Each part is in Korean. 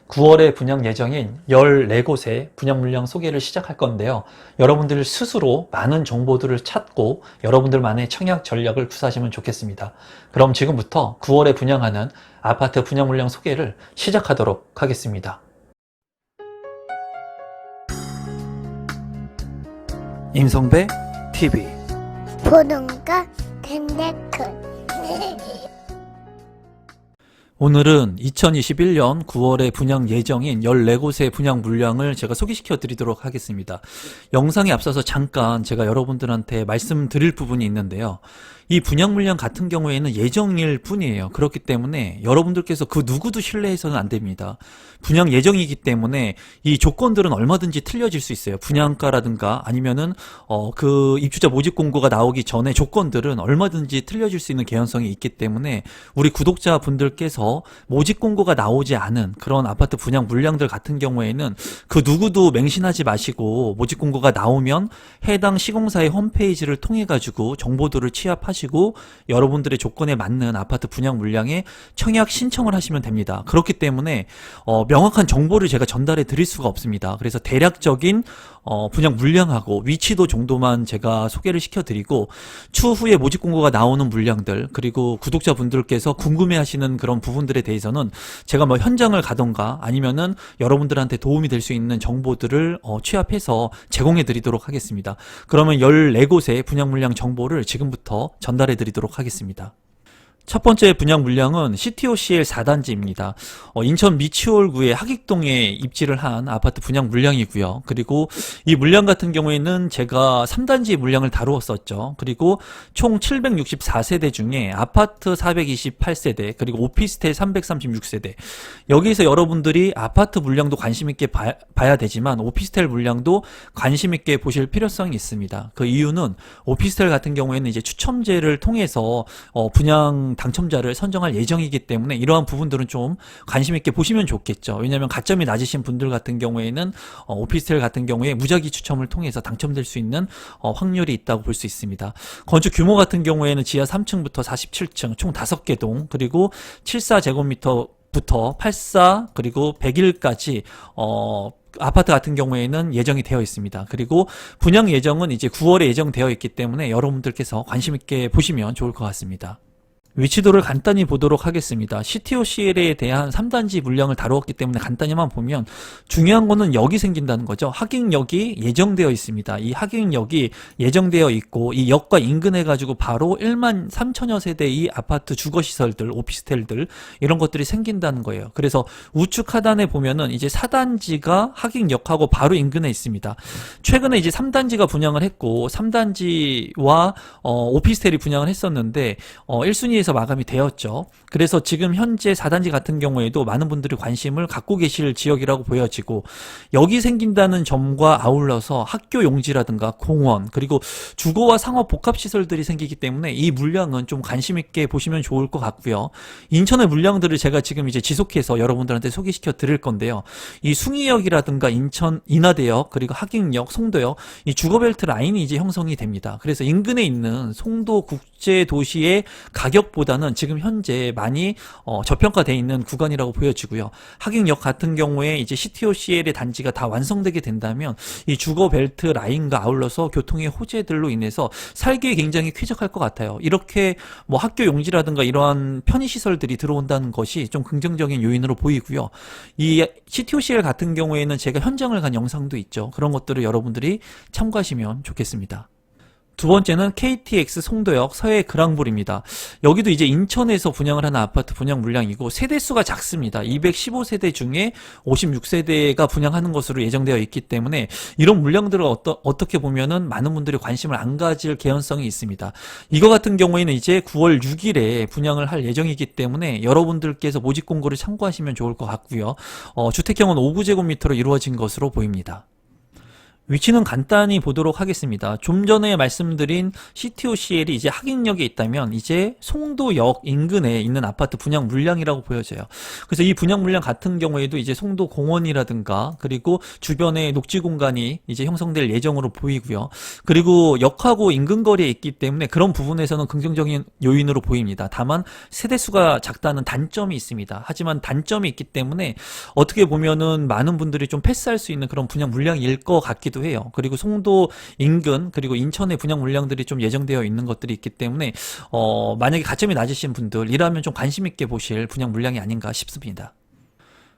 9월에 분양 예정인 14곳의 분양 물량 소개를 시작할 건데요. 여러분들 스스로 많은 정보들을 찾고 여러분들만의 청약 전략을 구사하시면 좋겠습니다. 그럼 지금부터 9월에 분양하는 아파트 분양 물량 소개를 시작하도록 하겠습니다. 임성배 TV 보동과 덴데크 오늘은 2021년 9월에 분양 예정인 14곳의 분양 물량을 제가 소개시켜 드리도록 하겠습니다. 영상에 앞서서 잠깐 제가 여러분들한테 말씀드릴 부분이 있는데요. 이 분양 물량 같은 경우에는 예정일 뿐이에요. 그렇기 때문에 여러분들께서 그 누구도 신뢰해서는 안 됩니다. 분양 예정이기 때문에 이 조건들은 얼마든지 틀려질 수 있어요. 분양가라든가 아니면은 그 입주자 모집 공고가 나오기 전에 조건들은 얼마든지 틀려질 수 있는 개연성이 있기 때문에 우리 구독자분들께서 모집 공고가 나오지 않은 그런 아파트 분양 물량들 같은 경우에는 그 누구도 맹신하지 마시고 모집 공고가 나오면 해당 시공사의 홈페이지를 통해 가지고 정보들을 취합하시고 여러분들의 조건에 맞는 아파트 분양 물량에 청약 신청을 하시면 됩니다. 그렇기 때문에 명확한 정보를 제가 전달해 드릴 수가 없습니다. 그래서 대략적인 분양 물량하고 위치도 정도만 제가 소개를 시켜드리고 추후에 모집 공고가 나오는 물량들 그리고 구독자분들께서 궁금해하시는 그런 부분들에 대해서는 제가 뭐 현장을 가던가 아니면은 여러분들한테 도움이 될 수 있는 정보들을 취합해서 제공해 드리도록 하겠습니다. 그러면 14곳의 분양 물량 정보를 지금부터 전달해 드리도록 하겠습니다. 첫 번째 분양 물량은 CTOCL 4단지입니다. 인천 미추홀구의 하객동에 입지를 한 아파트 분양 물량이고요. 그리고 이 물량 같은 경우에는 제가 3단지 물량을 다루었었죠. 그리고 총 764세대 중에 아파트 428세대 그리고 오피스텔 336세대 여기에서 여러분들이 아파트 물량도 관심 있게 봐야 되지만 오피스텔 물량도 관심 있게 보실 필요성이 있습니다. 그 이유는 오피스텔 같은 경우에는 이제 추첨제를 통해서 분양 당첨자를 선정할 예정이기 때문에 이러한 부분들은 좀 관심 있게 보시면 좋겠죠. 왜냐하면 가점이 낮으신 분들 같은 경우에는 오피스텔 같은 경우에 무작위 추첨을 통해서 당첨될 수 있는 확률이 있다고 볼 수 있습니다. 건축 규모 같은 경우에는 지하 3층부터 47층 총 5개 동 그리고 74제곱미터 부터 84 그리고 101까지 아파트 같은 경우에는 예정이 되어 있습니다. 그리고 분양 예정은 이제 9월에 예정되어 있기 때문에 여러분들께서 관심 있게 보시면 좋을 것 같습니다. 위치도를 간단히 보도록 하겠습니다. CTOCL에 대한 3단지 물량을 다루었기 때문에 간단히만 보면 중요한 거는 역이 생긴다는 거죠. 하객역이 예정되어 있습니다. 이 하객역이 예정되어 있고 이 역과 인근해 가지고 바로 1만 3천여 세대의 아파트 주거시설들, 오피스텔들 이런 것들이 생긴다는 거예요. 그래서 우측 하단에 보면은 이제 4단지가 하객역하고 바로 인근에 있습니다. 최근에 이제 3단지가 분양을 했고 3단지와 오피스텔이 분양을 했었는데 1순위에서 마감이 되었죠. 그래서 지금 현재 4단지 같은 경우에도 많은 분들이 관심을 갖고 계실 지역이라고 보여지고 여기 생긴다는 점과 아울러서 학교 용지라든가 공원 그리고 주거와 상업 복합시설들이 생기기 때문에 이 물량은 좀 관심 있게 보시면 좋을 것 같고요. 인천의 물량들을 제가 지금 이제 지속해서 여러분들한테 소개시켜 드릴 건데요. 이 숭이역이라든가 인천 인하대역 그리고 하객역, 송도역 이 주거벨트 라인이 이제 형성이 됩니다. 그래서 인근에 있는 송도 국제도시의 가격보다는 지금 현재 많이 저평가되어 있는 구간이라고 보여지고요. 하객역 같은 경우에 이제 CTOCL의 단지가 다 완성되게 된다면 이 주거벨트 라인과 아울러서 교통의 호재들로 인해서 살기에 굉장히 쾌적할 것 같아요. 이렇게 뭐 학교 용지라든가 이러한 편의시설들이 들어온다는 것이 좀 긍정적인 요인으로 보이고요. 이 CTOCL 같은 경우에는 제가 현장을 간 영상도 있죠. 그런 것들을 여러분들이 참고하시면 좋겠습니다. 두 번째는 KTX 송도역 서해 그랑블입니다. 여기도 이제 인천에서 분양을 하는 아파트 분양 물량이고 세대수가 작습니다. 215세대 중에 56세대가 분양하는 것으로 예정되어 있기 때문에 이런 물량들을 어떻게 보면은 많은 분들이 관심을 안 가질 개연성이 있습니다. 이거 같은 경우에는 이제 9월 6일에 분양을 할 예정이기 때문에 여러분들께서 모집 공고를 참고하시면 좋을 것 같고요. 주택형은 5구제곱미터로 이루어진 것으로 보입니다. 위치는 간단히 보도록 하겠습니다. 좀 전에 말씀드린 CTOCL이 이제 확인역에 있다면 이제 송도역 인근에 있는 아파트 분양 물량이라고 보여져요. 그래서 이 분양 물량 같은 경우에도 이제 송도 공원이라든가 그리고 주변에 녹지 공간이 이제 형성될 예정으로 보이고요. 그리고 역하고 인근 거리에 있기 때문에 그런 부분에서는 긍정적인 요인으로 보입니다. 다만 세대수가 작다는 단점이 있습니다. 하지만 단점이 있기 때문에 어떻게 보면은 많은 분들이 좀 패스할 수 있는 그런 분양 물량일 것 같기도 해요. 그리고 송도 인근 그리고 인천의 분양 물량들이 좀 예정되어 있는 것들이 있기 때문에 만약에 가점이 낮으신 분들이라면 좀 관심 있게 보실 분양 물량이 아닌가 싶습니다.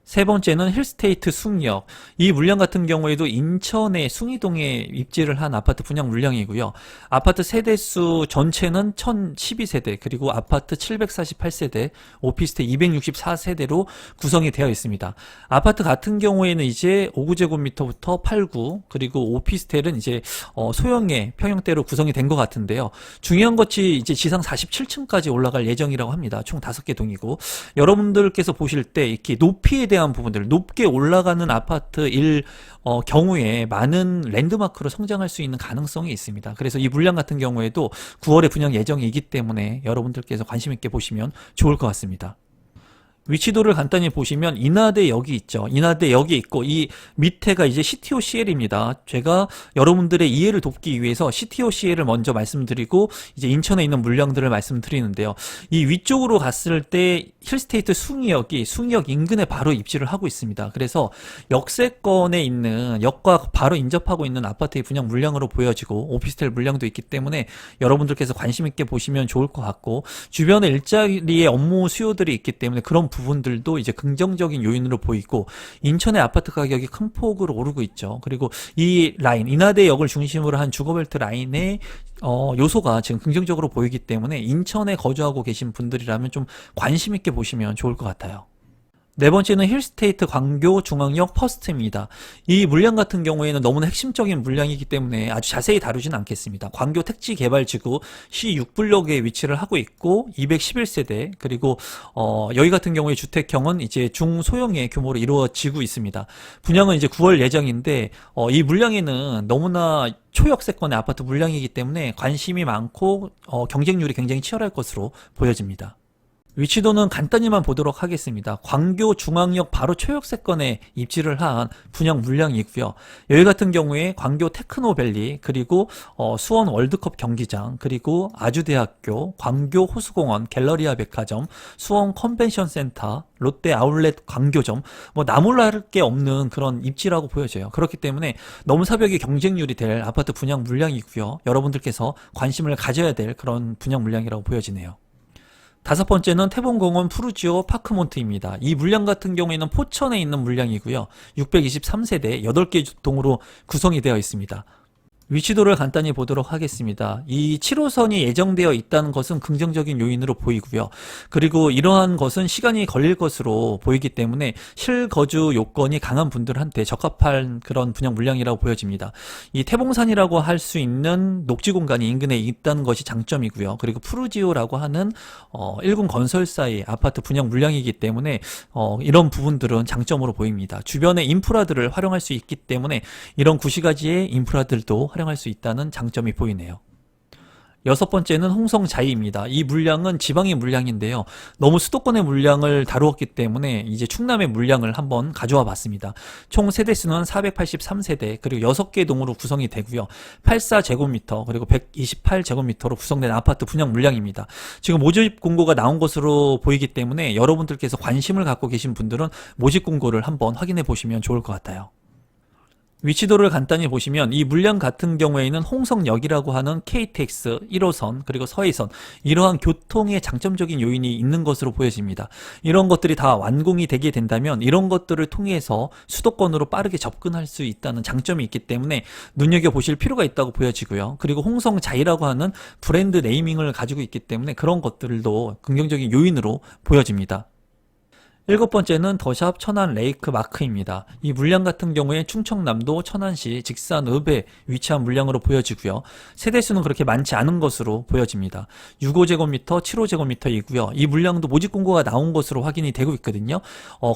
세 번째는 힐스테이트 숭역. 이 물량 같은 경우에도 인천의 숭이동에 입지를 한 아파트 분양 물량이고요. 아파트 세대수 전체는 1012세대, 그리고 아파트 748세대, 오피스텔 264세대로 구성이 되어 있습니다. 아파트 같은 경우에는 이제 5구제곱미터부터 8구, 그리고 오피스텔은 이제 소형의 평형대로 구성이 된 것 같은데요. 중요한 것이 이제 지상 47층까지 올라갈 예정이라고 합니다. 총 5개 동이고, 여러분들께서 보실 때 이렇게 높이에 대한 부분들, 높게 올라가는 아파트일 경우에 많은 랜드마크로 성장할 수 있는 가능성이 있습니다. 그래서 이 물량 같은 경우에도 9월에 분양 예정이기 때문에 여러분들께서 관심 있게 보시면 좋을 것 같습니다. 위치도를 간단히 보시면 인하대역이 있죠. 인하대역이 있고 이 밑에가 이제 CTOCL입니다. 제가 여러분들의 이해를 돕기 위해서 CTOCL을 먼저 말씀드리고 이제 인천에 있는 물량들을 말씀드리는데요. 이 위쪽으로 갔을 때 힐스테이트 숭이역이 숭이역 인근에 바로 입지를 하고 있습니다. 그래서 역세권에 있는 역과 바로 인접하고 있는 아파트의 분양 물량으로 보여지고 오피스텔 물량도 있기 때문에 여러분들께서 관심 있게 보시면 좋을 것 같고, 주변에 일자리의 업무 수요들이 있기 때문에 그런 부분들도 이제 긍정적인 요인으로 보이고, 인천의 아파트 가격이 큰 폭으로 오르고 있죠. 그리고 이 라인, 인하대역을 중심으로 한 주거벨트 라인의 요소가 지금 긍정적으로 보이기 때문에 인천에 거주하고 계신 분들이라면 좀 관심 있게 보시면 좋을 것 같아요. 네 번째는 힐스테이트 광교 중앙역 퍼스트입니다. 이 물량 같은 경우에는 너무나 핵심적인 물량이기 때문에 아주 자세히 다루지는 않겠습니다. 광교 택지개발지구 C6블록에 위치를 하고 있고 211세대, 그리고 여기 같은 경우에 주택형은 이제 중소형의 규모로 이루어지고 있습니다. 분양은 이제 9월 예정인데 이 물량에는 너무나 초역세권의 아파트 물량이기 때문에 관심이 많고 경쟁률이 굉장히 치열할 것으로 보여집니다. 위치도는 간단히만 보도록 하겠습니다. 광교 중앙역 바로 초역세권에 입지를 한 분양 물량이고요. 여기 같은 경우에 광교 테크노밸리, 그리고 수원 월드컵 경기장, 그리고 아주대학교, 광교 호수공원, 갤러리아 백화점, 수원 컨벤션센터, 롯데 아울렛 광교점, 뭐 나몰랄 게 없는 그런 입지라고 보여져요. 그렇기 때문에 넘사벽의 경쟁률이 될 아파트 분양 물량이고요. 여러분들께서 관심을 가져야 될 그런 분양 물량이라고 보여지네요. 다섯 번째는 태봉공원 푸르지오 파크몬트입니다. 이 물량 같은 경우에는 포천에 있는 물량이고요. 623세대 8개 동으로 구성이 되어 있습니다. 위치도를 간단히 보도록 하겠습니다. 이 7호선이 예정되어 있다는 것은 긍정적인 요인으로 보이고요. 그리고 이러한 것은 시간이 걸릴 것으로 보이기 때문에 실거주 요건이 강한 분들한테 적합한 그런 분양 물량이라고 보여집니다. 이 태봉산이라고 할 수 있는 녹지 공간이 인근에 있다는 것이 장점이고요. 그리고 푸르지오라고 하는 1군 건설사의 아파트 분양 물량이기 때문에 이런 부분들은 장점으로 보입니다. 주변의 인프라들을 활용할 수 있기 때문에 이런 구시가지의 인프라들도 활용할 수 있다는 장점이 보이네요. 여섯 번째는 홍성자이입니다. 이 물량은 지방의 물량인데요. 너무 수도권의 물량을 다루었기 때문에 이제 충남의 물량을 한번 가져와 봤습니다. 총 세대수는 483세대, 그리고 6개 동으로 구성이 되고요. 84제곱미터, 그리고 128제곱미터로 구성된 아파트 분양 물량입니다. 지금 모집 공고가 나온 것으로 보이기 때문에 여러분들께서 관심을 갖고 계신 분들은 모집 공고를 한번 확인해 보시면 좋을 것 같아요. 위치도를 간단히 보시면 이 물량 같은 경우에는 홍성역이라고 하는 KTX 1호선 그리고 서해선, 이러한 교통의 장점적인 요인이 있는 것으로 보여집니다. 이런 것들이 다 완공이 되게 된다면 이런 것들을 통해서 수도권으로 빠르게 접근할 수 있다는 장점이 있기 때문에 눈여겨보실 필요가 있다고 보여지고요. 그리고 홍성자이라고 하는 브랜드 네이밍을 가지고 있기 때문에 그런 것들도 긍정적인 요인으로 보여집니다. 일곱 번째는 더샵 천안 레이크 마크입니다. 이 물량 같은 경우에 충청남도 천안시 직산읍에 위치한 물량으로 보여지고요. 세대수는 그렇게 많지 않은 것으로 보여집니다. 65제곱미터, 75제곱미터이고요. 이 물량도 모집 공고가 나온 것으로 확인이 되고 있거든요.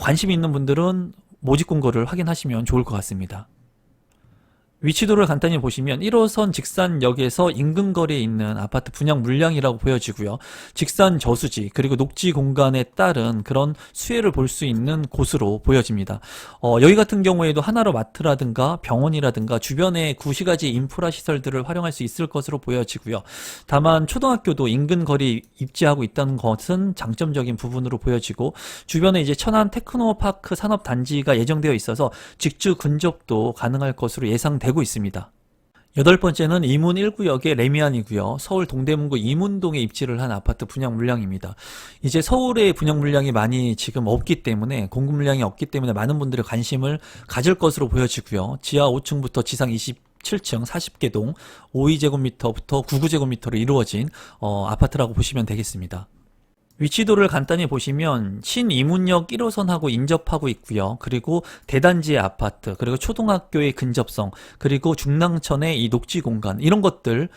관심 있는 분들은 모집 공고를 확인하시면 좋을 것 같습니다. 위치도를 간단히 보시면 1호선 직산역에서 인근 거리에 있는 아파트 분양 물량이라고 보여지고요. 직산 저수지 그리고 녹지 공간에 따른 그런 수혜를 볼 수 있는 곳으로 보여집니다. 여기 같은 경우에도 하나로 마트라든가 병원이라든가 주변에 구시가지 인프라 시설들을 활용할 수 있을 것으로 보여지고요. 다만 초등학교도 인근 거리 입지하고 있다는 것은 장점적인 부분으로 보여지고, 주변에 이제 천안 테크노파크 산업단지가 예정되어 있어서 직주 근접도 가능할 것으로 예상되고 있습니다. 여덟 번째는 이문 1구역의 레미안이고요. 서울 동대문구 이문동에 입지를 한 아파트 분양 물량입니다. 이제 서울의 분양 물량이 많이 지금 없기 때문에, 공급 물량이 없기 때문에 많은 분들이 관심을 가질 것으로 보여지고요. 지하 5층부터 지상 27층 40개 동 52제곱미터부터 99제곱미터로 이루어진 아파트라고 보시면 되겠습니다. 위치도를 간단히 보시면 신이문역 1호선하고 인접하고 있고요. 그리고 대단지의 아파트, 그리고 초등학교의 근접성, 그리고 중랑천의 이 녹지 공간, 이런 것들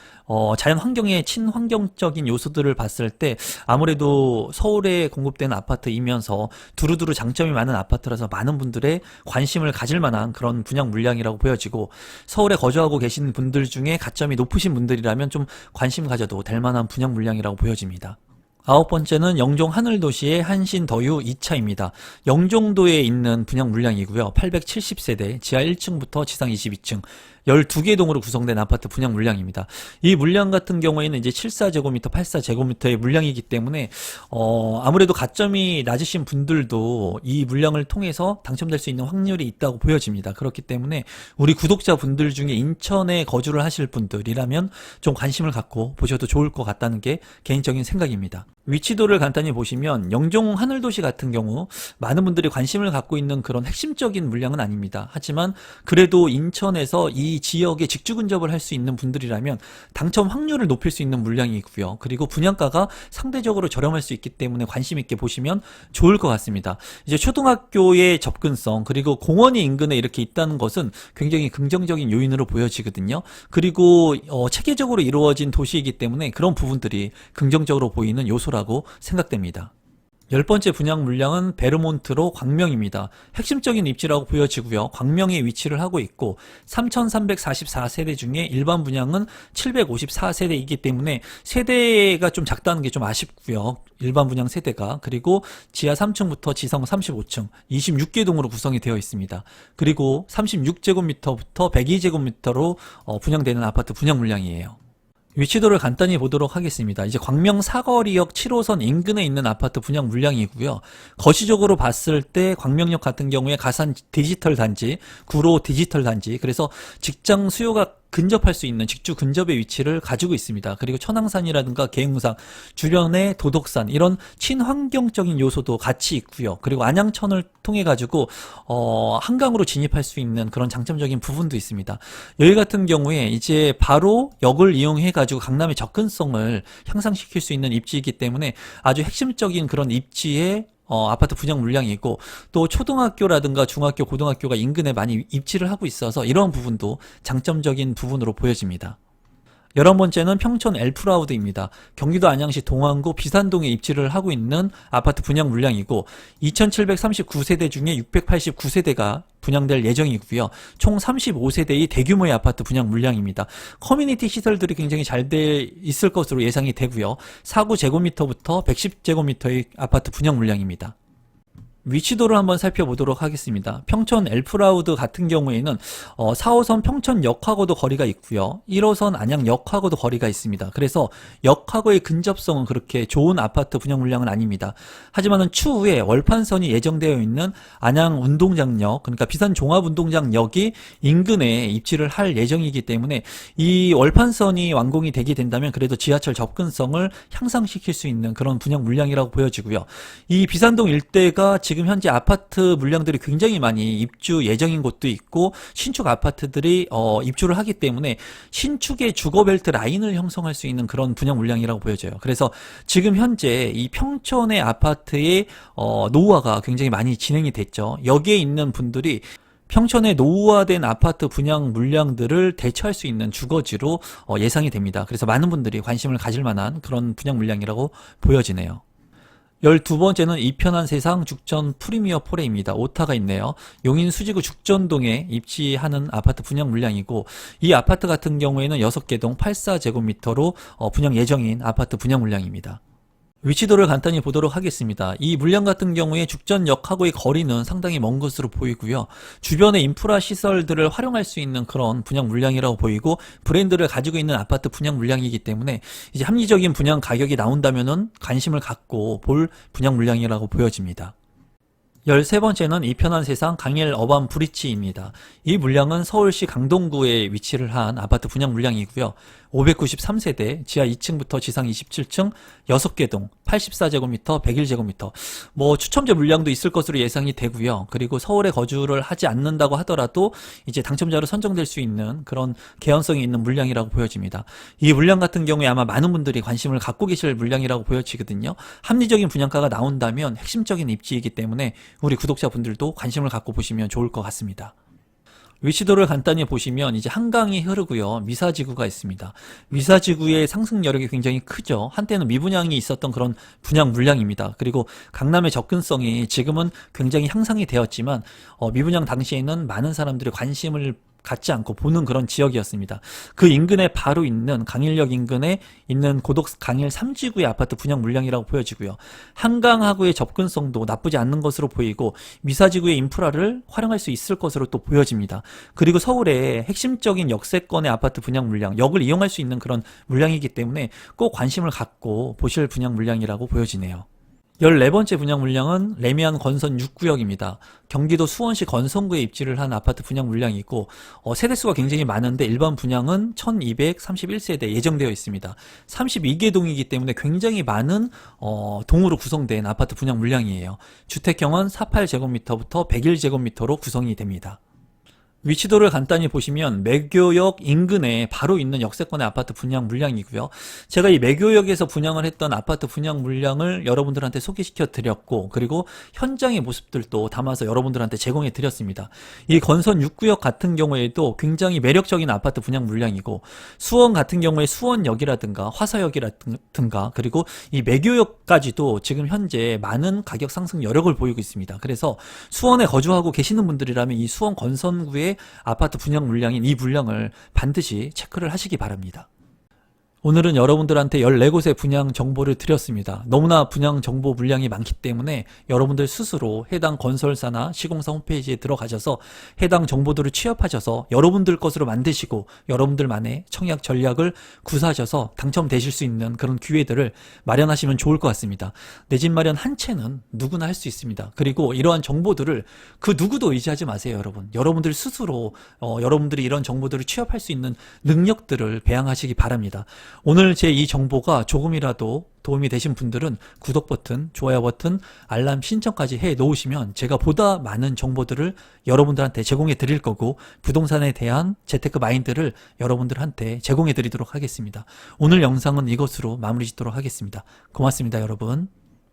자연 환경의 친환경적인 요소들을 봤을 때 아무래도 서울에 공급되는 아파트이면서 두루두루 장점이 많은 아파트라서 많은 분들의 관심을 가질 만한 그런 분양 물량이라고 보여지고, 서울에 거주하고 계신 분들 중에 가점이 높으신 분들이라면 좀 관심 가져도 될 만한 분양 물량이라고 보여집니다. 아홉 번째는 영종 하늘도시의 한신더유 2차입니다. 영종도에 있는 분양 물량이고요. 870세대, 지하 1층부터 지상 22층, 12개 동으로 구성된 아파트 분양 물량입니다. 이 물량 같은 경우에는 이제 74제곱미터, 84제곱미터의 물량이기 때문에 아무래도 가점이 낮으신 분들도 이 물량을 통해서 당첨될 수 있는 확률이 있다고 보여집니다. 그렇기 때문에 우리 구독자분들 중에 인천에 거주를 하실 분들이라면 좀 관심을 갖고 보셔도 좋을 것 같다는 게 개인적인 생각입니다. 위치도를 간단히 보시면 영종 하늘도시 같은 경우 많은 분들이 관심을 갖고 있는 그런 핵심적인 물량은 아닙니다. 하지만 그래도 인천에서 이 지역에 직주 근접을 할 수 있는 분들이라면 당첨 확률을 높일 수 있는 물량이고요. 그리고 분양가가 상대적으로 저렴할 수 있기 때문에 관심 있게 보시면 좋을 것 같습니다. 이제 초등학교의 접근성, 그리고 공원이 인근에 이렇게 있다는 것은 굉장히 긍정적인 요인으로 보여지거든요. 그리고 체계적으로 이루어진 도시이기 때문에 그런 부분들이 긍정적으로 보이는 요소라고 생각됩니다. 열 번째 분양 물량은 베르몬트로 광명입니다. 핵심적인 입지라고 보여지고요. 광명에 위치를 하고 있고 3,344세대 중에 일반 분양은 754세대이기 때문에 세대가 좀 작다는 게 좀 아쉽고요. 일반 분양 세대가. 그리고 지하 3층부터 지상 35층 26개 동으로 구성이 되어 있습니다. 그리고 36제곱미터부터 102제곱미터로 분양되는 아파트 분양 물량이에요. 위치도를 간단히 보도록 하겠습니다. 이제 광명 사거리역 7호선 인근에 있는 아파트 분양 물량이고요. 거시적으로 봤을 때 광명역 같은 경우에 가산 디지털 단지, 구로 디지털 단지, 그래서 직장 수요가 근접할 수 있는 직주 근접의 위치를 가지고 있습니다. 그리고 천왕산이라든가 계흥상, 주변의 도덕산, 이런 친환경적인 요소도 같이 있고요. 그리고 안양천을 통해 가지고 한강으로 진입할 수 있는 그런 장점적인 부분도 있습니다. 여기 같은 경우에 이제 바로 역을 이용해 가지고 강남의 접근성을 향상시킬 수 있는 입지이기 때문에 아주 핵심적인 그런 입지에 아파트 분양 물량이고, 또 초등학교라든가 중학교, 고등학교가 인근에 많이 입지를 하고 있어서 이런 부분도 장점적인 부분으로 보여집니다. 11번째는 평촌 엘프라우드입니다. 경기도 안양시 동안구 비산동에 입지를 하고 있는 아파트 분양 물량이고 2,739세대 중에 689세대가 분양될 예정이고요. 총 35세대의 대규모의 아파트 분양 물량입니다. 커뮤니티 시설들이 굉장히 잘 돼 있을 것으로 예상이 되고요. 49제곱미터부터 110제곱미터의 아파트 분양 물량입니다. 위치도를 한번 살펴보도록 하겠습니다. 평촌 엘프라우드 같은 경우에는 4호선 평촌역하고도 거리가 있고요. 1호선 안양역하고도 거리가 있습니다. 그래서 역하고의 근접성은 그렇게 좋은 아파트 분양 물량은 아닙니다. 하지만은 추후에 월판선이 예정되어 있는 안양 운동장역, 그러니까 비산 종합운동장역이 인근에 입지를 할 예정이기 때문에 이 월판선이 완공이 되게 된다면 그래도 지하철 접근성을 향상시킬 수 있는 그런 분양 물량이라고 보여지고요. 이 비산동 일대가 지금 현재 아파트 물량들이 굉장히 많이 입주 예정인 곳도 있고 신축 아파트들이 입주를 하기 때문에 신축의 주거벨트 라인을 형성할 수 있는 그런 분양 물량이라고 보여져요. 그래서 지금 현재 이 평촌의 아파트의 노후화가 굉장히 많이 진행이 됐죠. 여기에 있는 분들이 평촌의 노후화된 아파트 분양 물량들을 대처할 수 있는 주거지로 예상이 됩니다. 그래서 많은 분들이 관심을 가질 만한 그런 분양 물량이라고 보여지네요. 12번째는 이편한 세상 죽전 프리미어 포레입니다. 오타가 있네요. 용인 수지구 죽전동에 입지하는 아파트 분양 물량이고, 이 아파트 같은 경우에는 6개 동 84제곱미터로 분양 예정인 아파트 분양 물량입니다. 위치도를 간단히 보도록 하겠습니다. 이 물량 같은 경우에 죽전역하고의 거리는 상당히 먼 것으로 보이고요. 주변의 인프라 시설들을 활용할 수 있는 그런 분양 물량이라고 보이고, 브랜드를 가지고 있는 아파트 분양 물량이기 때문에 이제 합리적인 분양 가격이 나온다면은 관심을 갖고 볼 분양 물량이라고 보여집니다. 13번째는 이편한 세상 강일 어반 브릿지입니다. 이 물량은 서울시 강동구에 위치를 한 아파트 분양 물량이고요. 593세대, 지하 2층부터 지상 27층, 6개 동, 84제곱미터, 101제곱미터. 추첨자 물량도 있을 것으로 예상이 되고요. 그리고 서울에 거주를 하지 않는다고 하더라도 이제 당첨자로 선정될 수 있는 그런 개연성이 있는 물량이라고 보여집니다. 이 물량 같은 경우에 아마 많은 분들이 관심을 갖고 계실 물량이라고 보여지거든요. 합리적인 분양가가 나온다면 핵심적인 입지이기 때문에 우리 구독자분들도 관심을 갖고 보시면 좋을 것 같습니다. 위치도를 간단히 보시면 이제 한강이 흐르고요. 미사지구가 있습니다. 미사지구의 상승 여력이 굉장히 크죠. 한때는 미분양이 있었던 그런 분양 물량입니다. 그리고 강남의 접근성이 지금은 굉장히 향상이 되었지만 미분양 당시에는 많은 사람들이 관심을 갖지 않고 보는 그런 지역이었습니다. 그 인근에 바로 있는 강일역 인근에 있는 고덕 강일 3지구의 아파트 분양 물량이라고 보여지고요. 한강하고의 접근성도 나쁘지 않는 것으로 보이고 미사지구의 인프라를 활용할 수 있을 것으로 또 보여집니다. 그리고 서울의 핵심적인 역세권의 아파트 분양 물량, 역을 이용할 수 있는 그런 물량이기 때문에 꼭 관심을 갖고 보실 분양 물량이라고 보여지네요. 14번째 분양 물량은 레미안 건선 6구역입니다. 경기도 수원시 건선구에 입지를 한 아파트 분양 물량이고 세대수가 굉장히 많은데 일반 분양은 1231세대 예정되어 있습니다. 32개 동이기 때문에 굉장히 많은 동으로 구성된 아파트 분양 물량이에요. 주택형은 48제곱미터부터 101제곱미터로 구성이 됩니다. 위치도를 간단히 보시면 매교역 인근에 바로 있는 역세권의 아파트 분양 물량이고요. 제가 이 매교역에서 분양을 했던 아파트 분양 물량을 여러분들한테 소개시켜 드렸고, 그리고 현장의 모습들도 담아서 여러분들한테 제공해 드렸습니다. 이 건선 6구역 같은 경우에도 굉장히 매력적인 아파트 분양 물량이고, 수원 같은 경우에 수원역이라든가 화서역이라든가 그리고 이 매교역까지도 지금 현재 많은 가격 상승 여력을 보이고 있습니다. 그래서 수원에 거주하고 계시는 분들이라면 이 수원 건선구의 아파트 분양 물량인 이 물량을 반드시 체크를 하시기 바랍니다. 오늘은 여러분들한테 14곳의 분양 정보를 드렸습니다. 너무나 분양 정보 물량이 많기 때문에 여러분들 스스로 해당 건설사나 시공사 홈페이지에 들어가셔서 해당 정보들을 취합하셔서 여러분들 것으로 만드시고 여러분들만의 청약 전략을 구사하셔서 당첨되실 수 있는 그런 기회들을 마련하시면 좋을 것 같습니다. 내 집 마련 한 채는 누구나 할 수 있습니다. 그리고 이러한 정보들을 그 누구도 의지하지 마세요, 여러분. 여러분들 스스로 여러분들이 이런 정보들을 취합할 수 있는 능력들을 배양하시기 바랍니다. 오늘 제 이 정보가 조금이라도 도움이 되신 분들은 구독 버튼, 좋아요 버튼, 알람 신청까지 해 놓으시면 제가 보다 많은 정보들을 여러분들한테 제공해 드릴 거고 부동산에 대한 재테크 마인드를 여러분들한테 제공해 드리도록 하겠습니다. 오늘 영상은 이것으로 마무리 짓도록 하겠습니다. 고맙습니다, 여러분.